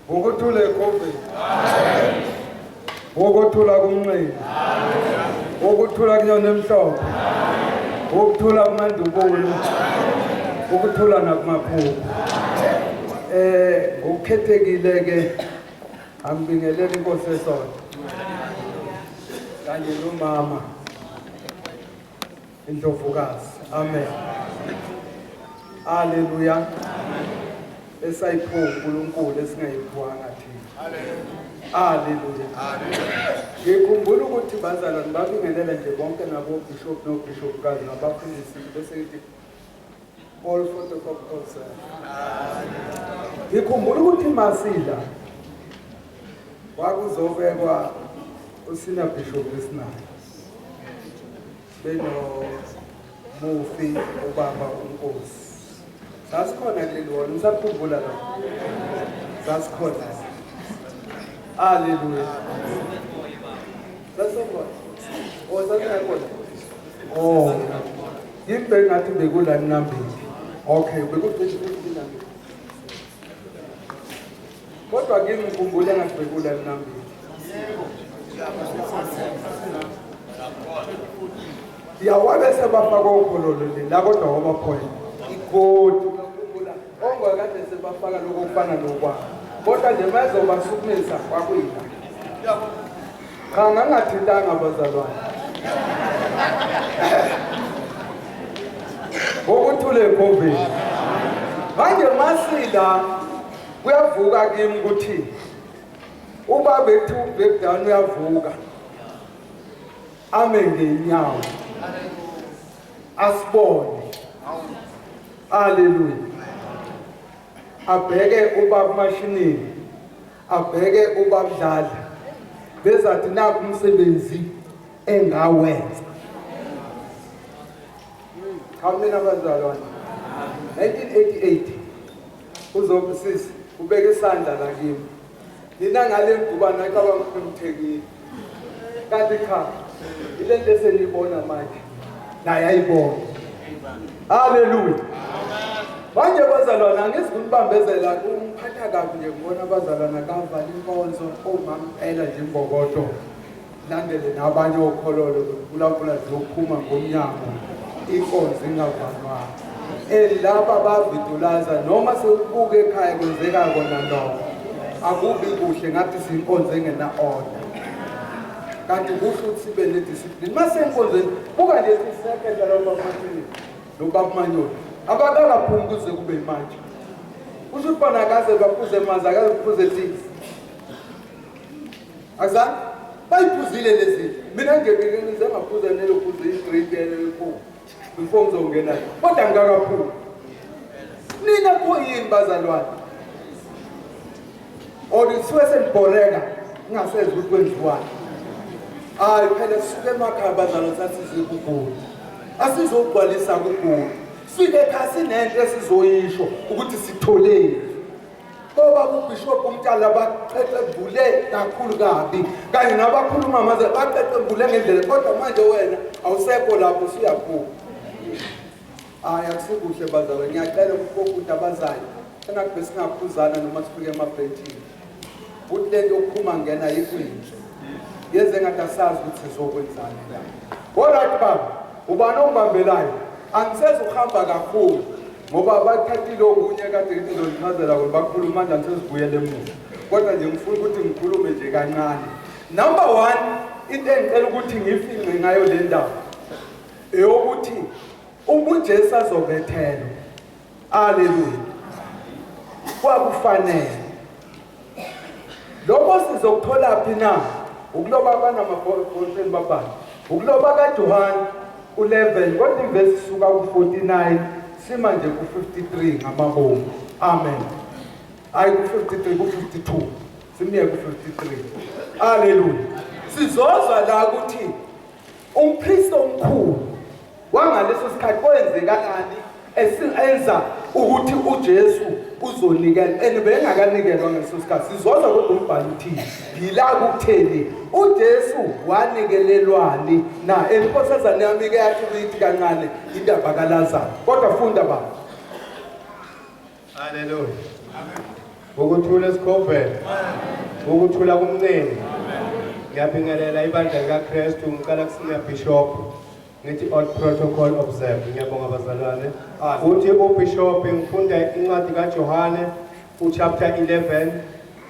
Ukuthula ekhombe. Amen. Ukuthula kumnqeni. Amen. Ukuthula kunyoni emhlophe. Amen. Ukuthula kumandubulo. Ukuthula nakumaphupho. Ukukhethekile ke angibingelela inkosi esona. Kanye nomama indlovukazi. Amen. Hallelujah. Esayipho uNkulunkulu esingayiphuwanga thina. Hallelujah. Ngikhumbula ukuthi bazalwane babingelela nje bonke nabo bishop no bishop kazi nabafundisi bese ngithi all photocopy concern. Ngikhumbula ukuthi masila wakuzobekwa usina bishop lesinayo. Beno mufi ubaba uNkosi. Sasikhona kuleli wona usakhumbula la. Sasikhona. Hallelujah. Sasokho. Sasakho. Oh. Yimbe ngathi bekula nambili. Okay, bekuthi nambili. Kodwa ke ngikhumbula ngathi bekula nambili. Yawabe sebafaka ukhololo la kodwa wabaphoya. Igodi ongakade sebafaka lokufana lokwa. Kodwa nje bazobasukumisa kwakuyina. Cha ngangathintanga abazalwane. Ukuthule ekhombe. Manje masila kuyavuka kimi ukuthi ubaba ethu breakdown uyavuka. Ame ngenyawo. Asibone. Hallelujah. Abheke ubaba mashinini. Abheke ubaba dlala. Bezathi naku umsebenzi engawenza. Kamina bazalwane. 1988 uzobusisi ubeke isandla la kimi. Nina ngale ngubana ekaba ngimthekile. Kanti cha ilento esenibona manje naye ayibona. Hallelujah. Manje bazalwana angizikubambezela umphatha kabi nje ngibona abazalwana kavala inkonzo omama ela nje imbokodo. Landele nabanye okhololo kulapula zokuphuma ngomnyango inkonzo ingavanwa. Laba bavidulaza noma sekubuke ekhaya kwenzeka kona lokho. Akubi kuhle ngathi sinkonzo engena order. Kanti kusho ukuthi sibe ne discipline. Mase enkonzweni buka nje isekela lo bamashini lo babamanyoni. Abadala phungu kuze kube manje. Kusho ukuthi bana kaze baphuze manzi akaze baphuze things. Azani bayiphuzile lezi. Mina nje ngize ngaphuza nelo phuze i-drink eleko. Before ngizongena. Kodwa ngakaphula. Nina kuyini bazalwane? Odisiwe senibhoreka ngingasezwe ukuthi kwenziwani. Hayi phela sisuke emakhaya bazalwane sasize kuGoli. Asizogcwalisa kuGoli. Sike ekhasi nento esizoyisho ukuthi sitholeni. Ngoba uBishop uMtala baqeqe bule kakhulu kabi. Kanye nabakhuluma maze baqeqe bule ngendlela kodwa manje wena awusekho lapho usuyaphuma. Hayi akusikuhle bazalwane ngiyacela ukuthi abazayo engabe singaphuzana noma sifike emabhentini. Uthi lento yokuphuma ngena yikwini. Yeze ngathi asazi ukuthi sizokwenzani la. Alright baba, ubani ongibambelayo? Angiseze ukuhamba kakhulu ngoba bathathile okunye kade ngizonichazela ukuthi bakhuluma manje sesibuyele emuva. Kodwa nje ngifuna ukuthi ngikhulume nje kancane. Number 1, into engicela ukuthi ngifinqe ngayo le ndaba eyokuthi uJesu azobethelwa. Hallelujah. Kwakufanele. Lokho sizokuthola phi na? Ukuloba abanamabhonqeni babani. Ukuloba kaJohane 11 kodwa ivesi suka ku49 simanje ku53 ngamabomu. Amen. Ayi ku53 ku52 simiye ku53. Hallelujah. Sizozwa la ukuthi umpriest omkhulu wangaleso sikhathi kwenzekalani esenza ukuthi uJesu uzonikela bengakanikelwa ngaleso sikhathi. Sizozwa kodwa umbhalo uthi yila kukutheni uJesu wanikelelwani na enkosazana yami ke yathi uyithi kancane indaba kaLazaro. Kodwa funda baba. Hallelujah. Amen. Ukuthula esikhofeni. Ukuthula kumnene. Ngiyabingelela ibandla likaKristu ngicela kusina Bishop. Ngithi all protocol observed. Ngiyabonga abazalwane. Uthi uBishop ngifunda incwadi kaJohane chapter 11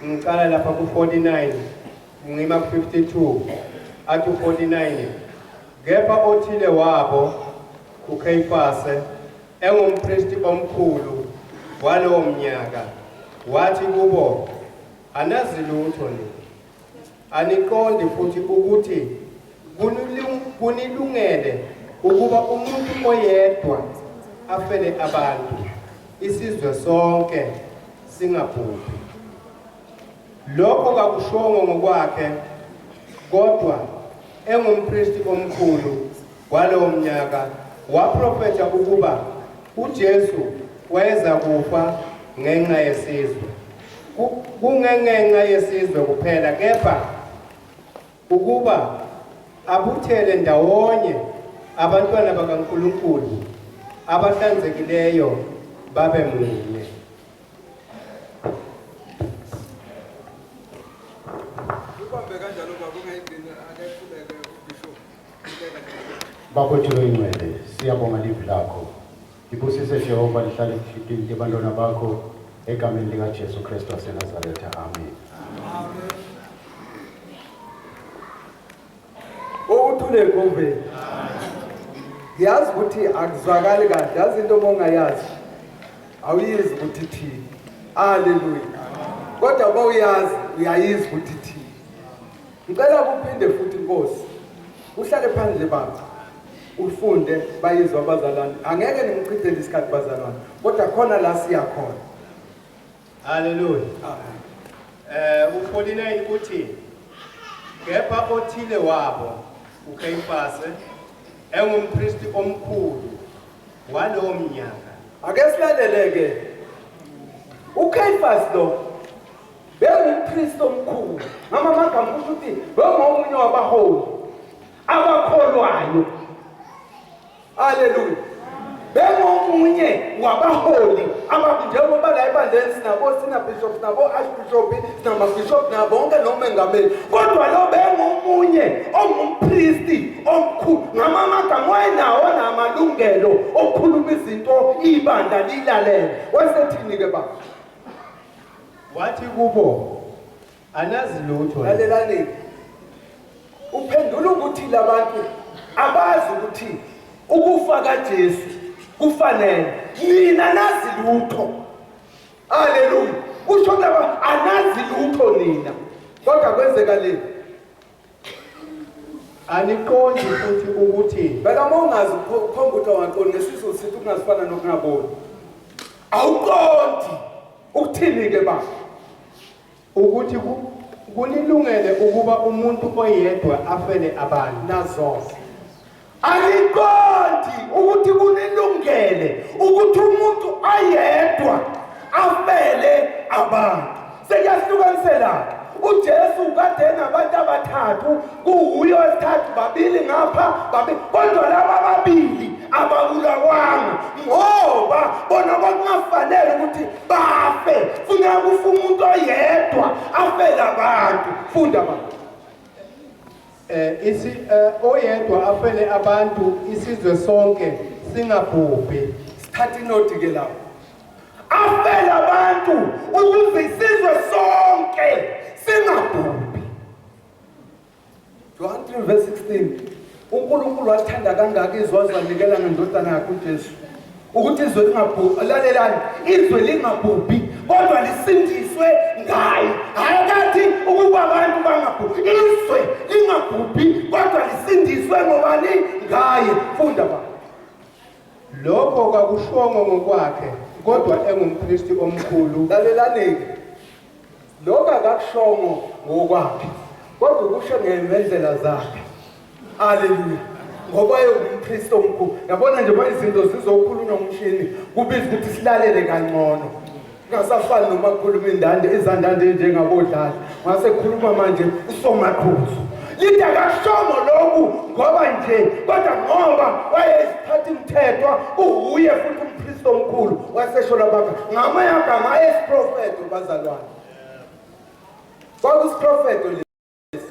ngicala lapha ku49 ngima ku52 athi 49 kepha othile wabo uKhayifase engumpristi omkhulu walowo mnyaka wathi kubo anazi lutho ni aniqonde futhi ukuthi kunilungele ukuba umuntu oyedwa afele abantu isizwe sonke singabhubhi lokho kakushongo ngokwakhe kodwa engumpristi omkhulu walowo mnyaka waprofeta ukuba uJesu wayeza kufa ngenxa yesizwe kungenxa yesizwe kuphela kepha ukuba abuthele ndawonye abantwana bakaNkulunkulu abahlanzekileyo babe munye. Bakwethu loyingcwele siyabonga livi lakho ibusise Jehova lihlale lihlile abantwana bakho egameni lika Jesu Kristu waseNazaretha amen. Ukuthule konke. Yazi ukuthi akuzwakali kahle, yazi into ongayazi. Awuyizi ukuthi thini. Haleluya. Kodwa bawuyazi uyayizi ukuthi thini. Ngicela ukuphinde futhi Nkosi. Uhlale phandle baba. Ufunde bayizwa abazalwane. Angeke nimchithele isikhathi bazalwane. Kodwa khona la siya khona. Haleluya. U49 uthi kepha othile wabo uKhayifase engumpristi omkhulu walowo mnyaka. Ake silaleleke. uKhayifase lo bengumpristi omkhulu. Amagama kusho ukuthi bengomunye wabaholi abakholwayo. Haleluya. Bengomunye wabaholi njengoba la ebandleni sina bishop nabo archbishop sinamabishop nabo bonke nomengameli kodwa lo bengomunye ongumpristi omkhulu ngamagama wayenawo namalungelo okukhuluma izinto ibandla lilalele wasethini ke baba Wathi kubo anazi lutho lalelani uphendula ukuthi labantu abazi ukuthi ukufa kaJesu kufanele mina nazi lutho. Haleluya. Usho laba anazi lutho nina. Kodwa kwenzeka le. Aniqondi futhi ukuthi phela mongazi ukhombutha waqondi ngesizwe sithi ukungazifana nokungaboni. Awuqondi ukuthini ke baba? ukuthi kunilungele ukuba umuntu oyedwa afele abantu nazo. Aliqondi ukuthi kunilungele ukuthi umuntu ayedwa afele abantu. Seyasihlukanisela. uJesu kade nabantu abathathu kuhuyo wesithathu babili ngapha babili kodwa laba ababili ababulawanga ngoba bona kwakungafanele ukuthi bafe funeka kufa umuntu oyedwa afele abantu. Funda baba. Oyedwa afele abantu isizwe sonke singabhubhi. Sithatha inoti ke lapho. Afele abantu ukuze isizwe sonke singabhubhi. John 3:16 uNkulunkulu wathanda kangaka izwe wanikela ngendodana yakhe uJesu ukuthi izwe lingabhubhi. Lalelani, izwe lingabhubhi kodwa lisindiswe ngaye. Ayikathi ukuba abantu bangabhubhi, izwe lingabhubhi kodwa lisindiswe ngobani? Ngaye. Funda baba. Lokho kakushongo ngokwakhe kodwa engumpristi omkhulu. Lalelani, lokho akakushongo ngokwakhe kodwa kusho ngendlela zakhe. Haleluya. Ngoba yengumpristi omkhulu. Yabona nje manje izinto zizokhulunywa ngomshini kubiza ukuthi silalele kangcono. Ngasafani noma kukhuluma indande izandande njengabodlala. Ngase khuluma manje usomaqhuzu. Lithi akashongo lokhu ngoba nje kodwa ngoba wayesiphatha umthetho uhuye futhi umpristi omkhulu wasesho lapha ngamagama ayesiprofeti isiprofeto bazalwane. Kwakusiprofeto lesi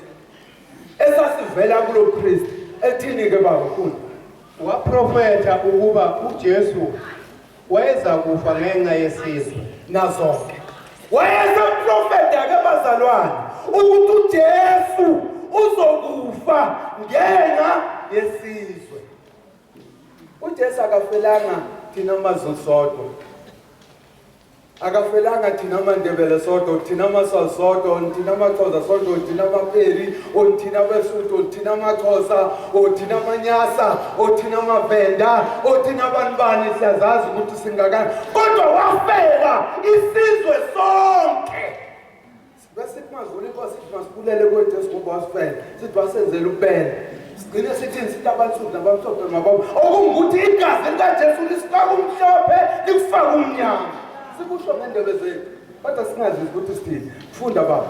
esasivela kulo priest ethini ke baba kulo. waprofetha ukuba uJesu wayeza kufa ngenxa yesizwe. Nazo-ke wayesemprofeta ke bazalwane ukuthi uJesu uzokufa ngenxa yesizwe. uJesu akafelanga thina amaZulu sodwa, akafelanga thina amaNdebele sodwa, thina amaSwati sodwa, thina amaXhosa sodwa, thina amaPedi, thina abeSuthu, thina amaXhosa, thina amanyasa, thina amavenda, thina abantu bani siyazazi ukuthi singakani, kodwa wafela isizwe sonke. Besithi maZulu inkosi sithi masibulele kuJesu ngoba wasifela, sithi wasenzela upele. Sigcine sithini sithi abansundu nabamhlophe mababo okungukuthi igazi likaJesu lisifaka umhlophe likufaka umnyama. Sikusho ngendebe zethu kodwa singazi ukuthi sithini. Funda baba.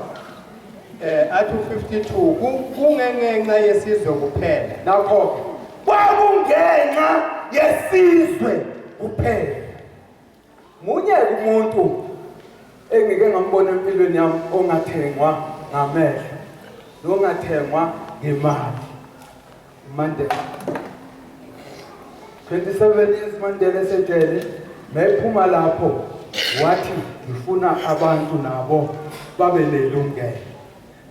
Athi 52 kungenxa yesizwe kuphela. Nakho kwakungenxa yesizwe kuphela. Munye umuntu engike ngambona empilweni yami ongathengwa ngamehlo nongathengwa ngemali. Mandela 27 years Mandela esetshele mayephuma lapho wathi ngifuna abantu nabo babe nelungelo.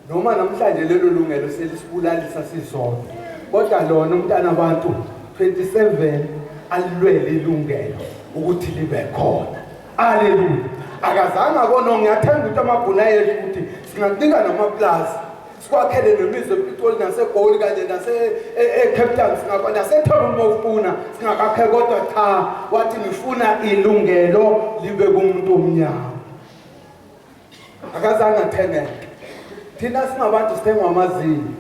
Noma namhlanje lelo lungelo selisibulalisa sisodwa, kodwa lona umntana abantu 27 alilwele ilungelo ukuthi libe khona. Haleluya. Akazange abona ngiyathanda ukuthi amabhuna yethu ukuthi singanika namaplaza sikwakhele nemizi ePitoli naseGoli kanye Cape Town singakwazi naseThobeni mofuna singakakhe kodwa cha wathi ngifuna ilungelo libe kumuntu omnyama. Akazange athengeke. Thina singabantu sithengwa amazinyo.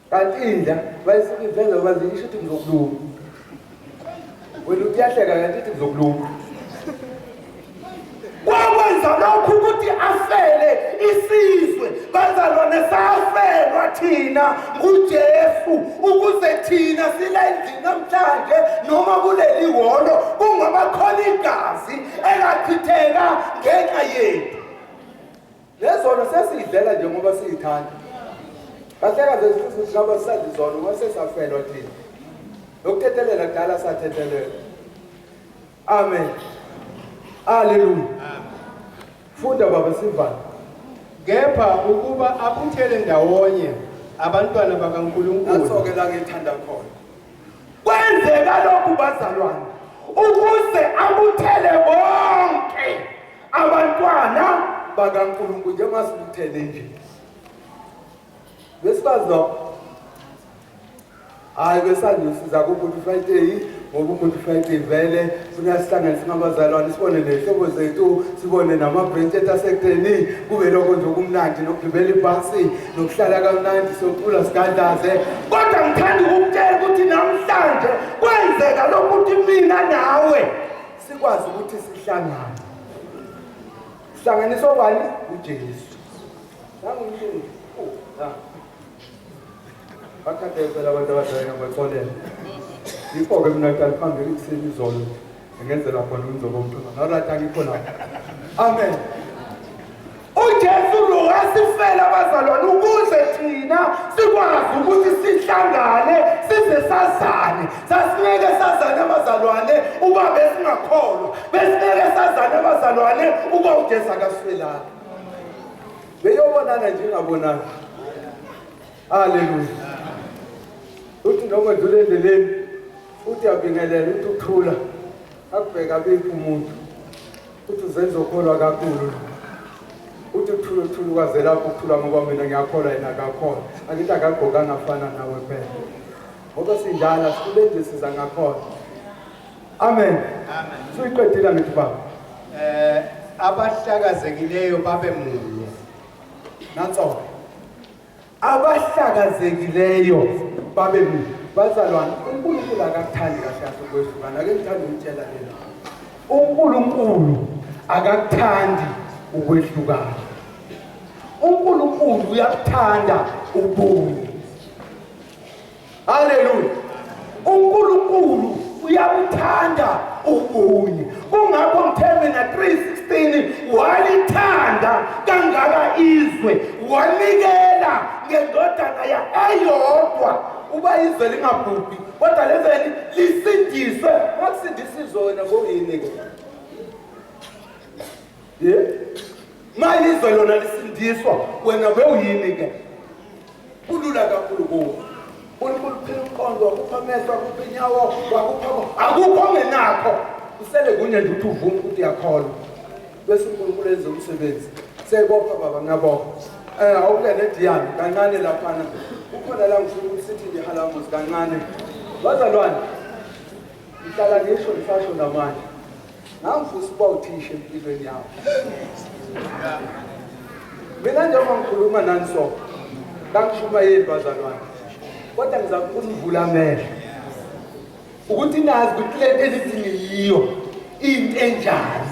Kanti indla bayisikhivele bazi isho ukuthi ngizokuluma. Wena uyahleka kanti uthi ngizokuluma. Wakwenza lokhu ukuthi afele isizwe. Bazalwane safelwa thina nguJesu ukuze thina silendini namhlanje noma kuleli hholo kungabakhona igazi elachitheka ngenxa yethu. Lezona sesiyidlela njengoba siyithanda. Kahleka zesizwe singaba sisadli zona ngoba sesafelwa thina. Lokuthethelela kudala sathethelela. Amen. Haleluya. Funda baba sivana. Kepha ukuba abuthele ndawonye abantwana bakaNkulunkulu. Naso-ke la ngithanda khona. Kwenzeka lokhu bazalwane ukuze abuthele bonke abantwana bakaNkulunkulu njengoba sibuthele nje. Besikwazi lokho. Hayi besandisiza ukuthi Friday ngoba ukuthi Friday vele funa sihlangane singabazalwane sibone nezihlobo zethu sibone nama-branch ethu asekuteni kube lokho nje okumnandi nokugibela ibhasi nokuhlala kamnandi socula sigandaze. Kodwa ngithanda ukukutshela ukuthi namhlanje kwenzeka lokhu ukuthi mina nawe sikwazi ukuthi sihlangane. Sihlanganiswa bani? uJesu. Nangumshini. Bakade phela abantu abadala ngabaxolela. Yikho-ke mina qala phambili ekuseni izolo ngenzela khona umzobo omqinqa. Nalapha ngikho lapha. Amen. uJesu lo wasifela bazalwane ukuze thina sikwazi ukuthi sihlangane size sazane. Sasingeke sazane abazalwane uba besingakholwa. Besingeke sazane abazalwane uba uJesu akasifelanga. Beyobonana njengabonana. Haleluya. Uthi noma edlule endleleni uthi uyabingelela uthi uthula akubheka bephi umuntu uthi uzenza ukholwa kakhulu uthi uthula ukwaze lapho ukuthula ngoba mina ngiyakholwa yena akakholwa angithi akagqokanga afana nawe phela ngoba sindala sikule nje siza ngakholwa. Amen. Suyiqedile ngithi baba. Abahlakazekileyo babe munye. Nanso abahlakazekileyo babe munye. Bazalwane uNkulunkulu akakuthandi kahle ukwehlukana. Ake ngithanda ukutshela lena. uNkulunkulu akakuthandi ukwehlukana. uNkulunkulu uyakuthanda ubunye. Haleluya. uNkulunkulu uyakuthanda ubunye. Kungakho mThembe na 3:16 izwe wanikela ngendodana eyodwa uba izwe lingabhubhi kodwa lezeni lisindiswe. Makusindisa izwe wena ngoyini ke? Ma izwe lona lisindiswa wena bewuyini ke? Kulula kakhulu kuwo. uNkulunkulu phela umqondo wakupha amehlo wakupha inyawo wakupha akukho ongenakho usele kunye nje uthi uvuma ukuthi uyakholwa bese uNkulunkulu enze umsebenzi. Siyayibopha baba ngiyabopha. Awuke nediyani kancane laphana ukhona la ngifuna ukuthi sithi nje halamuzi kancane. Bazalwane ngihlala ngisho ngisasho namanje ngamfusa uba uthisha empilweni yakho. Mina njengoba ngikhuluma nani so ngangishuma yini bazalwane kodwa ngizama ukuvula amehlo ukuthi nazi ukuthi le nto ezidingiyo into enjani.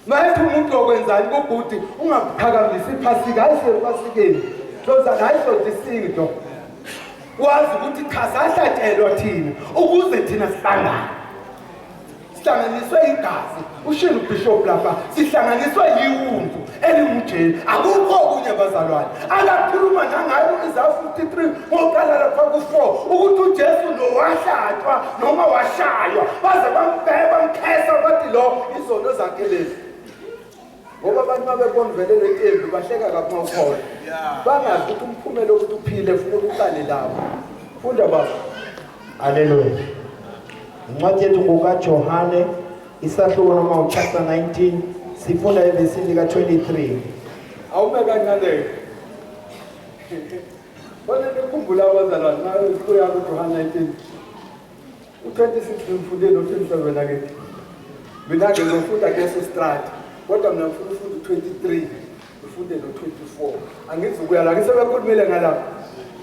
Manje umuntu okwenzani kubhuti ungaphakamisi iphasika ayisephasikeni sozana ayisodisinto wazi ukuthi cha sahlatshelwa thina ukuze thina sihlangane sihlanganiswe igazi ushilo bishop lapha sihlanganiswe yiwungu elingujeni akukho kunye bazalwane akakhuluma nangayo iZawu 53 ngoqala lapha ku4 ukuthi uJesu lo wahlatshwa noma washaywa baze bambheka bamkhesa bathi lo izono zakhe lezi ngoba abantu babebona vele le ntembi bahleka kakhulu ngokhola bangazi ukuthi umphumela ukuthi uphile ufuna ukuqale lapho. Funda baba. Haleluya. Incwadi yethu ngokaJohane isahluko noma chapter 19 sifunda evesini ka23. Awume kancane. Bona nikhumbula abazalwane nayo kuya kuJohane 19. U26 ngimfunde no27 akithi. Mina ke ngifunda keso strata. Kodwa mina ngifuna ufunda 23 ufunde no24 angizukuya la ngisebekhulumile ngala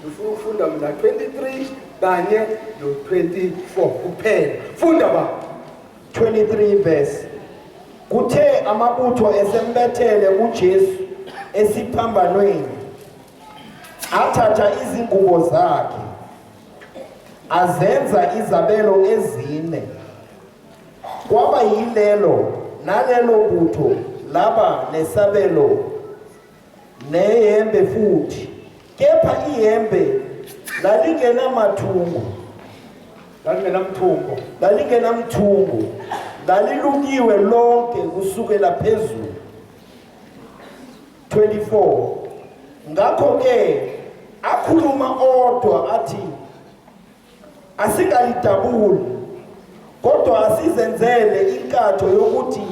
ngifuna ufunda mina 23 kanye no24 kuphela. Funda ba 23 verse. Kuthe amabutho esembethele uJesu esiphambanweni athatha izingubo zakhe azenza izabelo ezine kwaba yilelo nalelo butho laba nesabelo nehembe futhi kepha ihembe lalingenamathungo lalilukiwe lonke kusukela phezulu. 24 ngakho ke akhuluma odwa athi asingalidabuli kodwa asizenzele inkatho yokuthi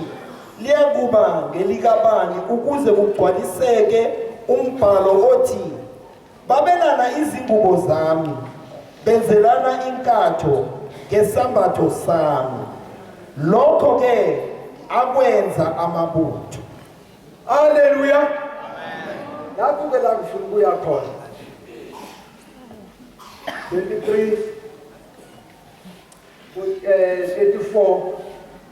liyekuba ngelikabani ukuze kugcwaliseke umbhalo othi babelana izingubo zami benzelana inkatho ngesambatho sami. Lokho ke akwenza amabutho. Haleluya. Amen. Nakho ke la ngifuna ukuya khona. 23 84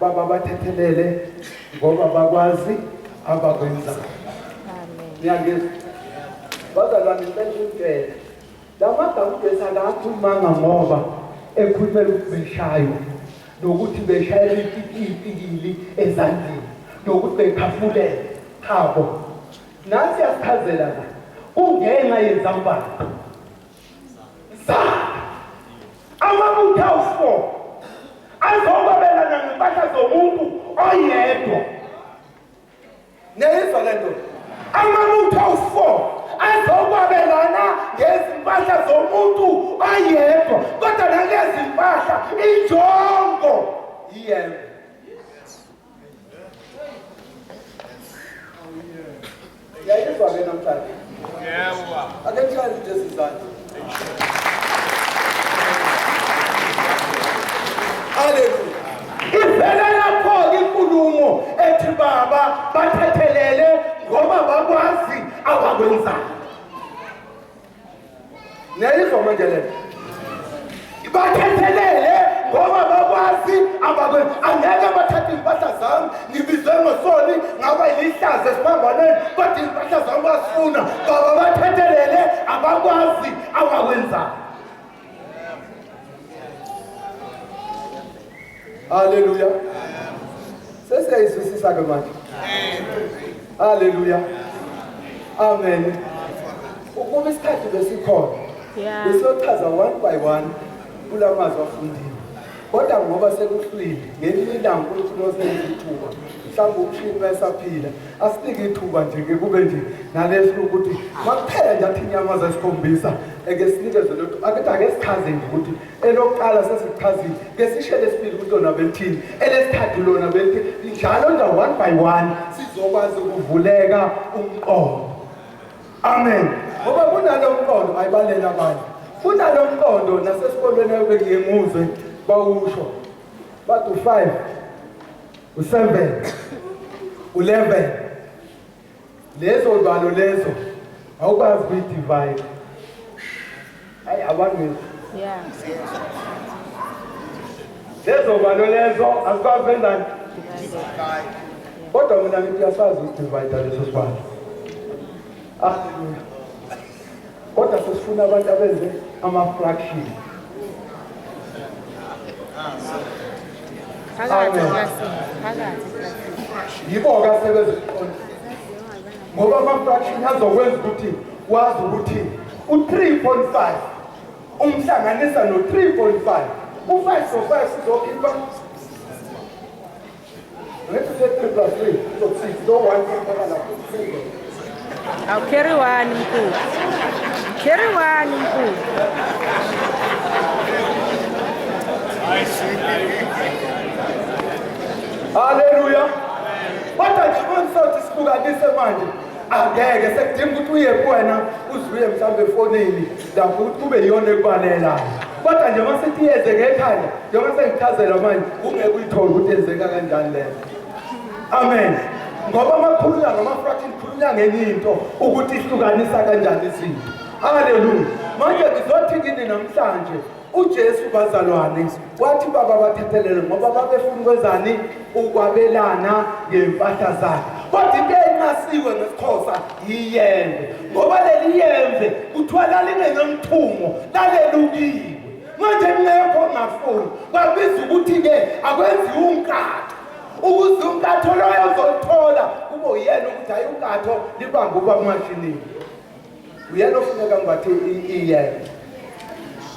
baba bathethelele ngoba bakwazi abakwenza. Amen. Ngiyangizwa. Bazalwane bengimpela. Lamagama uJesu akakhulumanga ngoba ekhulumela ukubeshayo nokuthi beshayela itikili ezandleni nokuthi bekhafulele khabo. Nasi yasichazela la kungenxa yezambalo. Amabutho awu4 azobabelana ngempahla zomuntu oyedwa. Neyizwa lento. Amabutho awu4 azobabelana ngezimpahla zomuntu oyedwa kodwa nalezi impahla injongo yiyena. Yayizwa ke namhlanje. Yebo. Ake sihlale nje sizandla. Haleluya. Ivela lapho inkulumo ethi baba bathethelele ngoba bakwazi abakwenzayo. Neyizwa manje le. Bathethelele ngoba bakwazi abakwenzayo. Angeke bathathe impahla zami ngibizwe ngosoni ngaba ilihlaza esiphambaneni kodwa impahla zami basifuna baba bathethelele abakwazi abakwenzayo. Haleluya. Sesiyayizwisisa ke manje. Haleluya. Amen. Ukuba isikhathi besikhona. Yeah. Besochaza one by one kulamazwi afundiwe. Kodwa ngoba sekuhlwile ngelinye ilanga uNkulunkulu osenza ithuba. Mhlawumbe umshini bayesaphila. Asinike ithuba nje ke kube nje nalesi ukuthi makuphela nje athi inyama zesikhombisa eke sinikeze lothu akuthi ake sichaze nje ukuthi elokuqala sesichazile ke sishe lesibili ukuthi lona belithini elesithathu lona belithini njalo nje one by one sizokwazi ukuvuleka umqondo. Amen. Ngoba kunalo umqondo ayibalela abantu. Kunalo umqondo nasesikolweni ebengiye nguzwe bawusho. Bathi 5 u7 u11 lezo balo lezo awukwazi ukuyidivide. Hayi abantu Yeah. lezo balo lezo akwazi kwenzani. Kodwa mina ngithi uyasazi ukudivide leso sibalo. Haleluya. Kodwa sesifuna abantu abenze ama-fraction. Phakathi Amen. klasini, phakathi klasini. Yibo-ke asebeziqonda. Ngoba ama-fraction azokwenza ukuthi wazi ukuthi u-3.5 umhlanganisa no-3.5 u-5 no-5 sizokhipha let's say 3 plus 3 so 6 no 1 kuphela lapho. Awu carry one mkhulu. Carry one mkhulu. Haleluya. Kodwa nje konsothi sibukakise manje angeke sekudinga ukuthi uye kuwena uzibuye mhlambe efonini lapho ukuthi kube yiyona ekubalelayo. Kodwa nje masithi yenzeke ekhaya njengoba sengichazela manje ungeke uyithole ukuthi yenzeka kanjani le. Amen. Ngoba amakhulunywa ngama-fraction khulunywa ngenye into ukuthi ihlukanisa kanjani izinto. Haleluya. Manje ngizothi kini namhlanje uJesu bazalwane wathi baba bathethelele ngoba babefuna kwenzani ukwabelana ngempahla zakhe. Kodwa into enqasiwe ngesikhosa yiyembe. Ngoba leli yembe kuthiwa lalingenomthumo lalelukiwe. Manje ngekho ngafuni babiza ukuthi-ke akwenziwe unkatho. Ukuze unkatho loyo uzolithola kube uyena ukuthi hayi unkatho libambe ubamashinini. Uyena ofuneka ngibathi iyembe.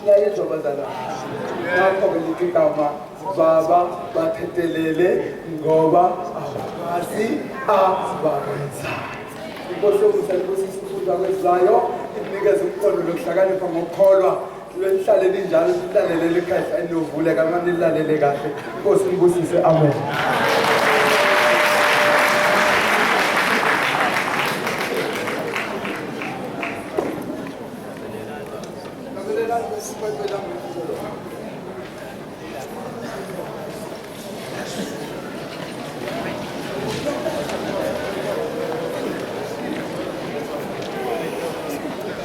Siyayizwa bazalwane. Ngakho-ke lithi igama baba bathethelele ngoba abazi abakwenzayo. Inkosi yomusa inkosi isifunda kwezayo inikeze umqondo lokuhlakanipha ngokukholwa lihlale linjalo lilalele ekhaya enovuleka manje lilalele kahle. Inkosi ngibusise amen.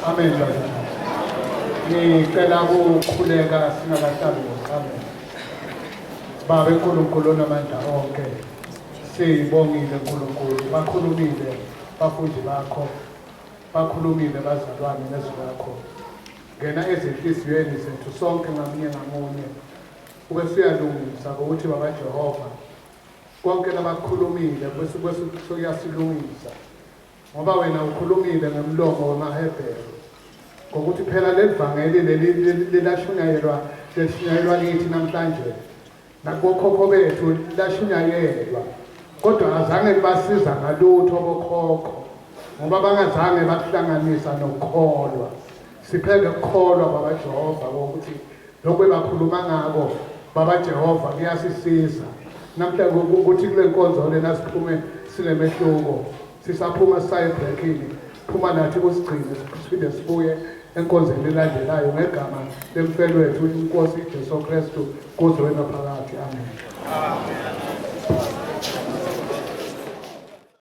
Amen. Ngicela ukukhuleka singakahlali amen. Baba uNkulunkulu onamandla onke. Sibongile uNkulunkulu bakhulumile bafundi bakho. Bakhulumile bazalwane nezwi lakho. Ngena ezinhliziyweni zethu sonke ngamunye ngamunye. Ube siyalungisa ukuthi baba Jehova konke labakhulumile bese kuyasilungisa. Ngoba wena ukhulumile ngemlomo wamaHebheru ngokuthi phela lelivangeli lilashunyayelwa lithi namhlanje nakokhokho bethu lashunyayelwa kodwa azange basiza ngalutho bokhokho ngoba bangazange bakuhlanganisa nokukholwa. Siphele ukukholwa baba Jehova ukuthi lokho bakhuluma ngako baba Jehova kuyasisiza namhlanje ukuthi kule nkonzo lena siphume sinemehluko. Sisaphuma sayibrekini phuma nathi kusigcine siphinde sibuye enkonzweni elandelayo ngegama lemfelo wethu inkosi uJesu Kristu kuze wena phakathi amen.